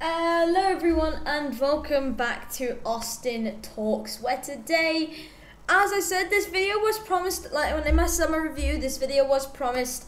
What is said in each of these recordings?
Hello everyone and welcome back to Austin Talks, where today, as I said, this video was promised, like in my summer review, this video was promised.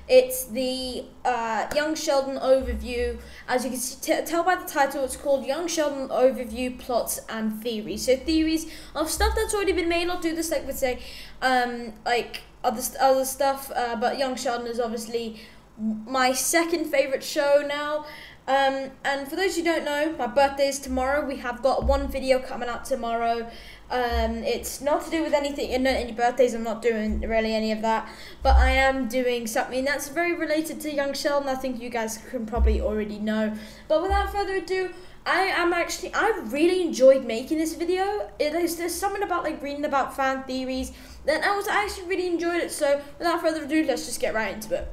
It's the Young Sheldon overview. As you can tell by the title, it's called Young Sheldon Overview Plots and Theories. So theories of stuff that's already been made. I'll do this like would say, like other stuff. But Young Sheldon is obviously my second favorite show now. And for those who don't know, my birthday is tomorrow. We have got one video coming out tomorrow. It's not to do with anything, any birthdays, I'm not doing really any of that, but I am doing something that's very related to Young Sheldon. I think you guys can probably already know, but without further ado, I really enjoyed making this video. There's something about like reading about fan theories that I actually really enjoyed it, so without further ado, let's just get right into it.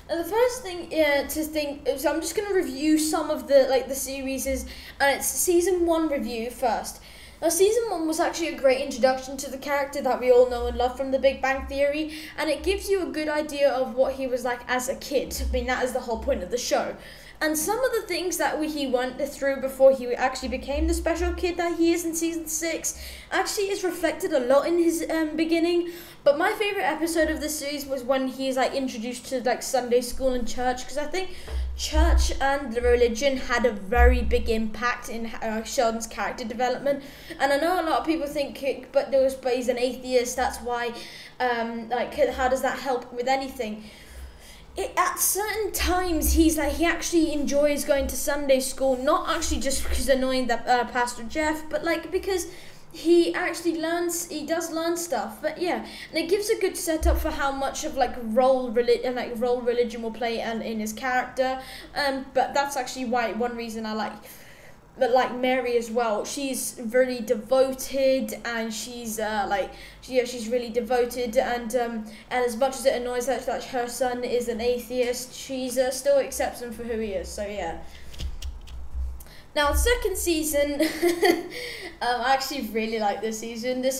Now the first thing so I'm just going to review some of the series, and it's season 1 review first. Now season 1 was actually a great introduction to the character that we all know and love from The Big Bang Theory, and it gives you a good idea of what he was like as a kid. I mean, that is the whole point of the show. And some of the things that he went through before he actually became the special kid that he is in season 6 actually is reflected a lot in his beginning. But my favorite episode of this series was when he's like introduced to like Sunday school and church, because I think church and the religion had a very big impact in Sheldon's character development. And I know a lot of people think, but he's an atheist. That's why, how does that help with anything? At certain times, he actually enjoys going to Sunday school, not actually just because annoying that Pastor Jeff, but like because he actually does learn stuff. But yeah, and it gives a good setup for how much of role religion will play in his character. But that's actually one reason I like. But like Mary as well, she's really devoted, and she's she's really devoted, and as much as it annoys her that her son is an atheist, she's still accepts him for who he is. So yeah. Now second season, I actually really like this season. This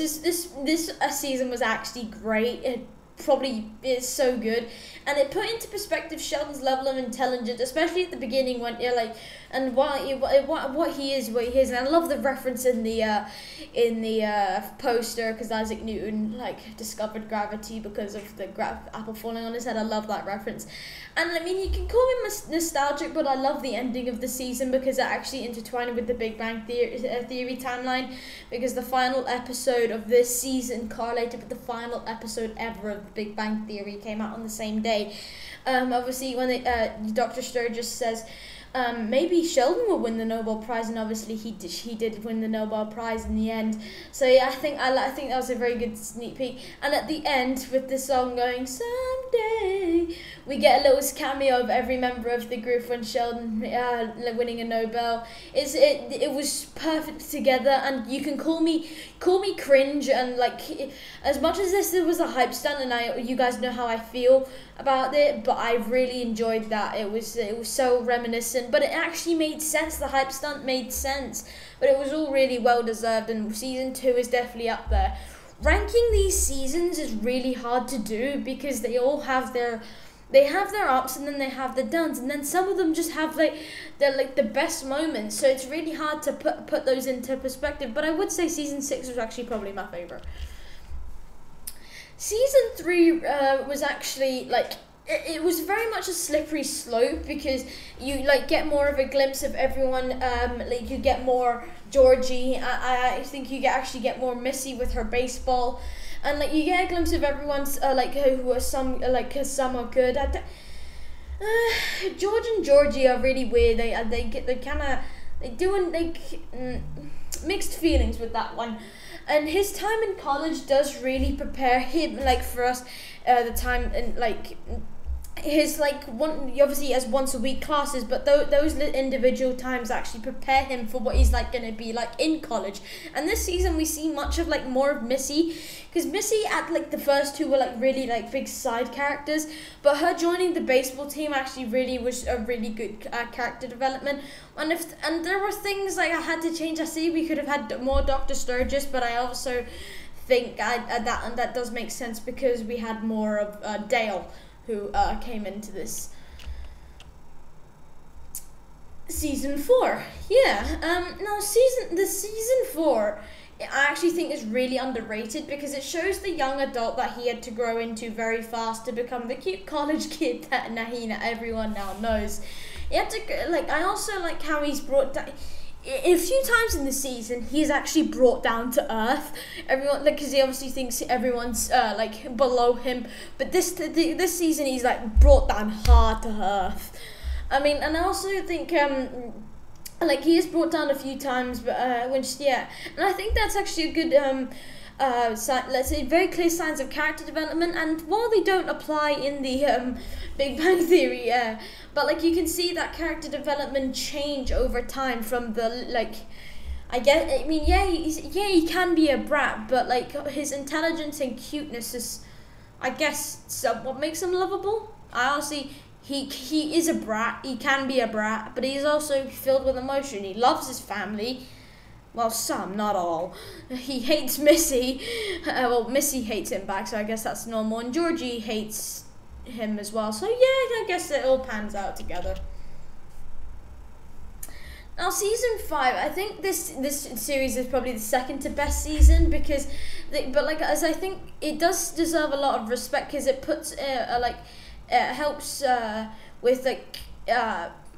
season was actually great. It probably is so good, and it put into perspective Sheldon's level of intelligence, especially at the beginning when you're like, and what he is, and I love the reference in the poster, because Isaac Newton discovered gravity because of the apple falling on his head. I love that reference, and I mean, you can call me nostalgic, but I love the ending of the season because it actually intertwined with the Big Bang Theory timeline, because the final episode of this season correlated with the final episode ever of the Big Bang Theory. Came out on the same day. Obviously, when Dr. Sturgis says, maybe Sheldon will win the Nobel Prize, and obviously he did win the Nobel Prize in the end. So yeah, I think that was a very good sneak peek. And at the end, with the song going someday, we get a little cameo of every member of the group when Sheldon winning a Nobel. It was perfect together, and you can call me cringe, and as much as this was a hype stunt, and you guys know how I feel about it, but I really enjoyed that. It was so reminiscent, but it actually made sense. The hype stunt made sense, but it was all really well deserved, and season 2 is definitely up there. Ranking these seasons is really hard to do because they all have their ups, and then they have the downs, and then some of them just have the best moments, so it's really hard to put those into perspective. But I would say season 6 was actually probably my favorite. Season 3 was actually it was very much a slippery slope, because you get more of a glimpse of everyone. You get more Georgie. I think you actually get more Missy with her baseball, and you get a glimpse of everyone's who are some cause some are good. George and Georgie are really weird. Mixed feelings with that one. And his time in college does really prepare him for us, the time, and his obviously he has once a week classes, but those individual times actually prepare him for what he's going to be in college. And this season we see much of more of Missy, because Missy at the first two were really big side characters, but her joining the baseball team actually really was a really good character development. And there were things I had to change. I see we could have had more Dr. Sturgis, but I also think that does make sense because we had more of Dale, who came into this. season 4. Yeah. Now season 4, I actually think is really underrated because it shows the young adult that he had to grow into very fast to become the cute college kid that Nahina everyone now knows. He had to, like, I also like how he's brought down. A few times in the season, he's actually brought down to earth. Everyone, like, because he obviously thinks everyone's like below him. But this season, he's like brought down hard to earth. I mean, and I also think like he is brought down a few times, but and I think that's actually a good let's say very clear signs of character development. And while they don't apply in the Big Bang Theory, but like you can see that character development change over time from the he can be a brat, but like his intelligence and cuteness is, I guess, what makes him lovable. I honestly, he is a brat. He can be a brat, but he's also filled with emotion. He loves his family. Well, some, not all. He hates Missy. Well, Missy hates him back, so I guess that's normal. And Georgie hates him as well. So yeah, I guess it all pans out together. Now, season 5, I think this series is probably the second to best season because, as I think it does deserve a lot of respect because it puts helps with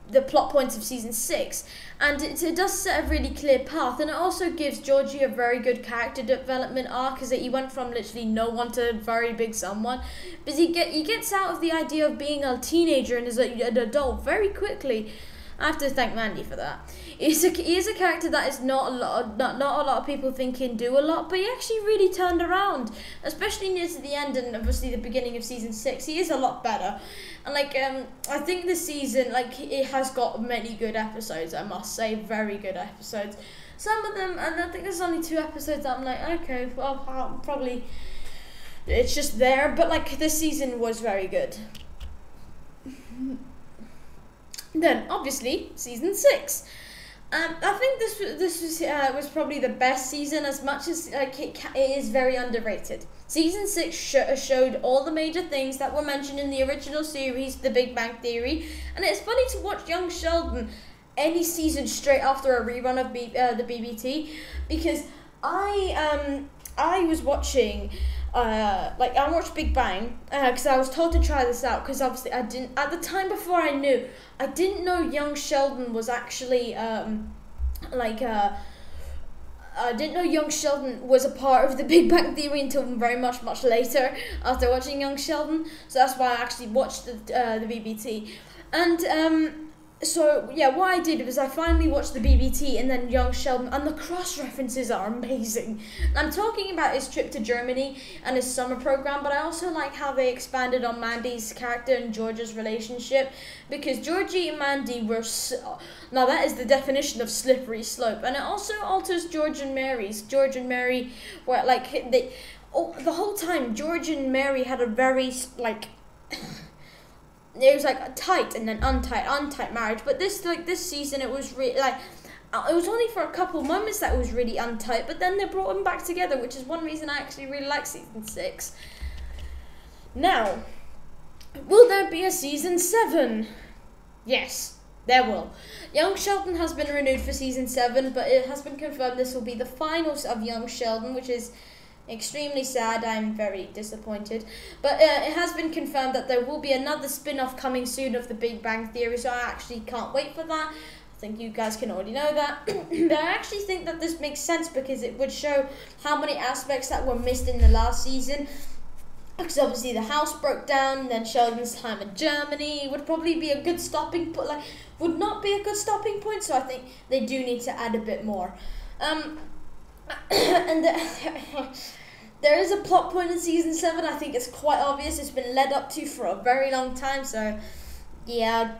the plot points of season 6, and it does set a really clear path, and it also gives Georgie a very good character development arc, because he went from literally no one to very big someone, but he gets out of the idea of being a teenager and is an adult very quickly. I have to thank Mandy for that. He is a character that is not a lot of people think can do a lot, but he actually really turned around, especially near to the end and obviously the beginning of season 6. He is a lot better, and I think this season it has got many good episodes. I must say, very good episodes. Some of them, and I think there's only 2 episodes that I'm like, okay, well, probably it's just there, but this season was very good. Then, obviously, season 6. I think this was probably the best season, as much as it is very underrated. Season 6 showed all the major things that were mentioned in the original series, The Big Bang Theory, and it's funny to watch young Sheldon any season straight after a rerun of the BBT, because I was watching. I watched Big Bang because I was told to try this out, because obviously I didn't, at the time before I didn't know young Sheldon was actually I didn't know young Sheldon was a part of the Big Bang Theory until very much later after watching young Sheldon, so that's why I actually watched the BBT. And so yeah, what I did was I finally watched the BBT and then young Sheldon, and the cross references are amazing. I'm talking about his trip to Germany and his summer program, but I also like how they expanded on Mandy's character and George's relationship, because Georgie and Mandy were now that is the definition of slippery slope, and it also alters George and Mary were the whole time George and Mary had a very it was a tight and then untight marriage, but this season it was really it was only for a couple moments that it was really untight, but then they brought them back together, which is one reason I actually really like season 6. Now, will there be a season 7? Yes, there will. Young Sheldon has been renewed for season 7, but it has been confirmed this will be the finals of Young Sheldon, which is extremely sad. I'm very disappointed, but it has been confirmed that there will be another spin-off coming soon of the Big Bang Theory, so I actually can't wait for that. I think you guys can already know that. But I actually think that this makes sense, because it would show how many aspects that were missed in the last season, because obviously the house broke down, and then Sheldon's time in Germany would probably be a good stopping point, would not be a good stopping point, so I think they do need to add a bit more. And there is a plot point in season 7. I think it's quite obvious. It's been led up to for a very long time. So, yeah,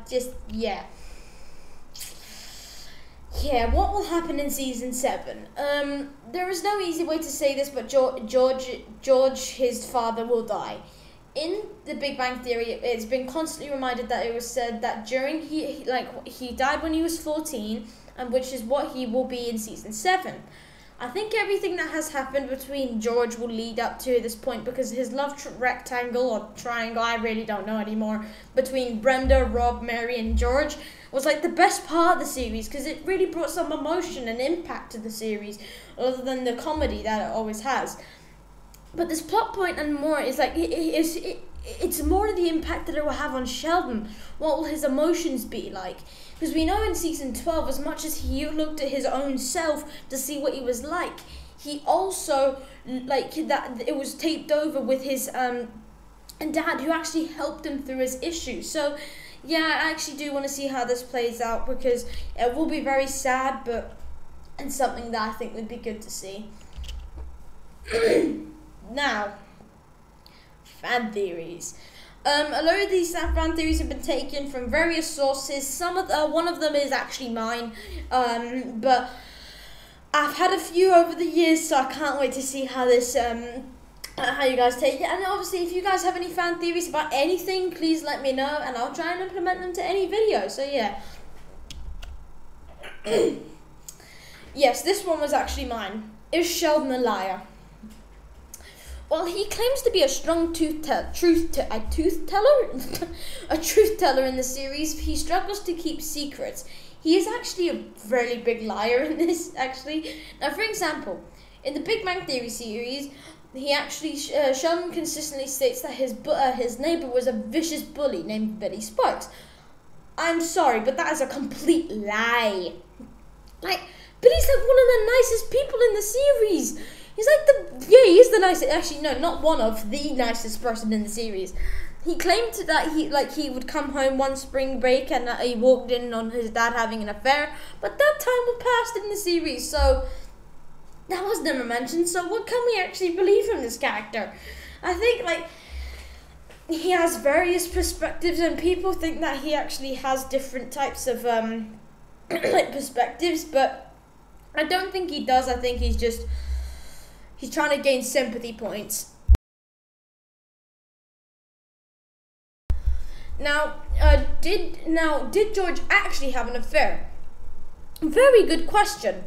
what will happen in season 7? There is no easy way to say this, but George, his father, will die. In the Big Bang Theory, it's been constantly reminded that it was said that during he died when he was 14, and which is what he will be in season 7. I think everything that has happened between George will lead up to this point, because his love rectangle or triangle, I really don't know anymore, between Brenda, Rob, Mary and George was like the best part of the series, because it really brought some emotion and impact to the series other than the comedy that it always has. But this plot point and more is like it's more the impact that it will have on Sheldon. What will his emotions be like? Because we know in season 12, as much as he looked at his own self to see what he was like, he also, like, that it was taped over with his dad, who actually helped him through his issues. So yeah, I actually do want to see how this plays out, because it will be very sad, but it's something that I think would be good to see. Now, fan theories. A lot of these fan theories have been taken from various sources. One of them is actually mine, but I've had a few over the years, so I can't wait to see how this, how you guys take it. And obviously, if you guys have any fan theories about anything, please let me know, and I'll try and implement them to any video. So yeah. Yes, this one was actually mine. Is Sheldon a liar? While he claims to be a strong truth teller in the series, he struggles to keep secrets. He is actually a really big liar in this, actually. Now, for example, in the Big Bang Theory series, he actually, Sheldon consistently states that his neighbor was a vicious bully named Betty Sparks. I'm sorry, but that is a complete lie. Like, Billy's like one of the nicest people in the series. He's like he is the nicest, actually no, not one of, the nicest person in the series. He claimed that he would come home one spring break and that he walked in on his dad having an affair, but that time was passed in the series, so that was never mentioned. So what can we actually believe from this character? I think, like, he has various perspectives, and people think that he actually has different types of like perspectives, but I don't think he does. I think he's trying to gain sympathy points. Now, did George actually have an affair? Very good question.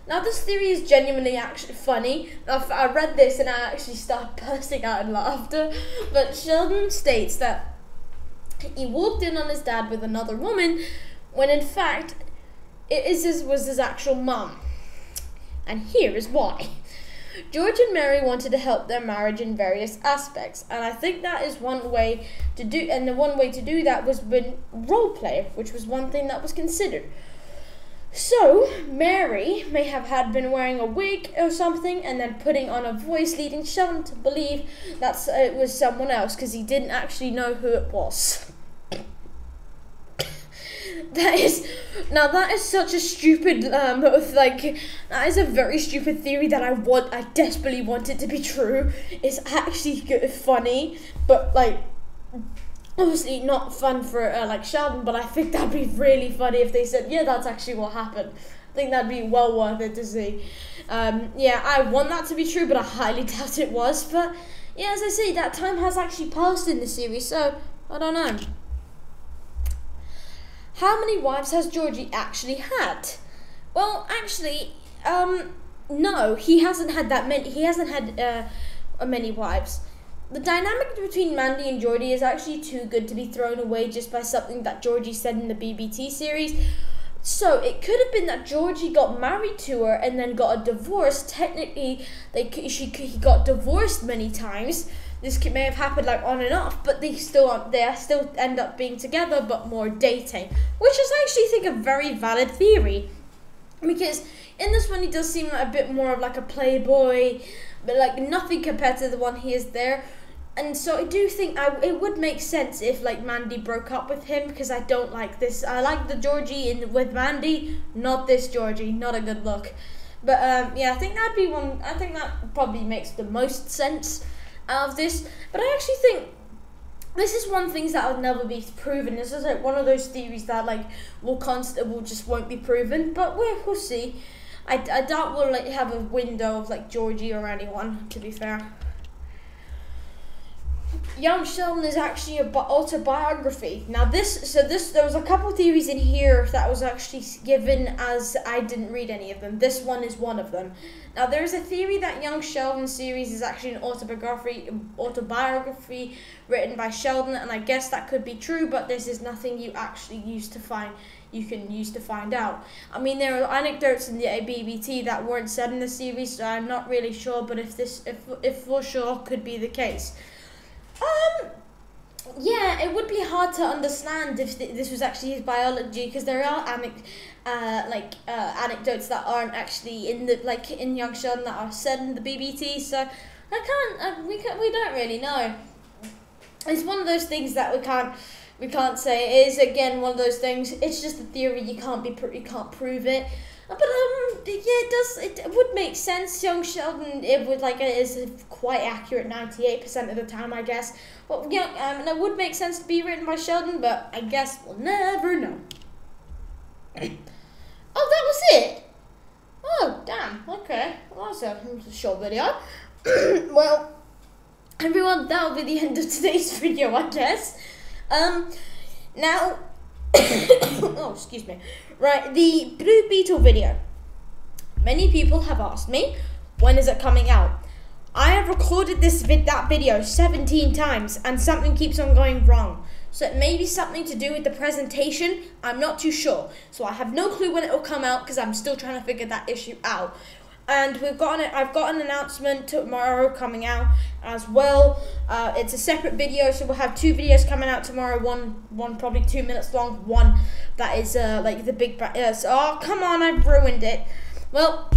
Now, this theory is genuinely actually funny. I read this and I actually started bursting out in laughter. But Sheldon states that he walked in on his dad with another woman, when in fact was his actual mum. And here is why. George and Mary wanted to help their marriage in various aspects, and I think that is one way to do, and the one way to do that was with role play, which was one thing that was considered. So, Mary may have been wearing a wig or something, and then putting on a voice, leading Sheldon to believe that it was someone else, because he didn't actually know who it was. That is such a stupid, that is a very stupid theory that I desperately want it to be true. It's actually funny, but, like, obviously not fun for, Sheldon, but I think that'd be really funny if they said, yeah, that's actually what happened. I think that'd be well worth it to see. Yeah, I want that to be true, but I highly doubt it was. But, yeah, as I say, that time has actually passed in the series, so I don't know. How many wives has Georgie actually had? Well, actually, no, he hasn't had that many. He hasn't had many wives. The dynamic between Mandy and Georgie is actually too good to be thrown away just by something that Georgie said in the BBT series. So it could have been that Georgie got married to her and then got a divorce. Technically, he got divorced many times. This may have happened like on and off, but they still end up being together, but more dating, which is actually, I think, a very valid theory, because in this one he does seem like a bit more of like a playboy, but like nothing compared to the one he is there. And so I do think it would make sense if like Mandy broke up with him, because I don't like this. I like the Georgie with Mandy, not this Georgie. Not a good look. But yeah, I think that'd be one. I think that probably makes the most sense out of this. But I actually think this is one thing that will never be proven. This is like one of those theories that like just won't be proven. But we'll see. I doubt we'll like have a window of like Georgie or anyone, to be fair. Young Sheldon is actually a autobiography. Now there was a couple theories in here that was actually given as I didn't read any of them. This one is one of them. Now there is a theory that Young Sheldon series is actually an autobiography written by Sheldon, and I guess that could be true, but this is nothing you actually can use to find out. I mean, there are anecdotes in the BBT that weren't said in the series, so I'm not really sure, but if for sure could be the case. Yeah, it would be hard to understand if this was actually his biology, because there are anecdotes that aren't actually in Young Sheldon that are said in the BBT. So we don't really know. It's one of those things that we can't say. It is again one of those things. It's just a theory. You can't prove it. But yeah, it would make sense. Young Sheldon, it is quite accurate 98% of the time, I guess. But yeah, and it would make sense to be written by Sheldon, but I guess we'll never know. Oh, that was it. Oh, damn. Okay, well, that's a short video. Well, everyone, that'll be the end of today's video, I guess. Now. Oh, excuse me. Right, the Blue Beetle video. Many people have asked me, when is it coming out? I have recorded that video 17 times, and something keeps on going wrong. So it may be something to do with the presentation. I'm not too sure. So I have no clue when it will come out, because I'm still trying to figure that issue out. And I've got an announcement tomorrow coming out as well. It's a separate video, so we'll have 2 videos coming out tomorrow. One probably 2 minutes long. One that is like the Big Bang. Oh, come on, I've ruined it. Well,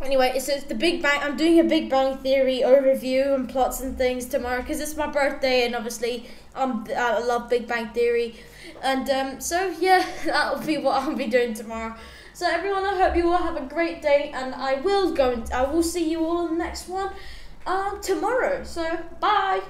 anyway, it's the Big Bang. I'm doing a Big Bang Theory overview and plots and things tomorrow because it's my birthday, and obviously I love Big Bang Theory. And so yeah, that'll be what I'll be doing tomorrow. So everyone, I hope you all have a great day, and I will see you all in the next one tomorrow. So bye.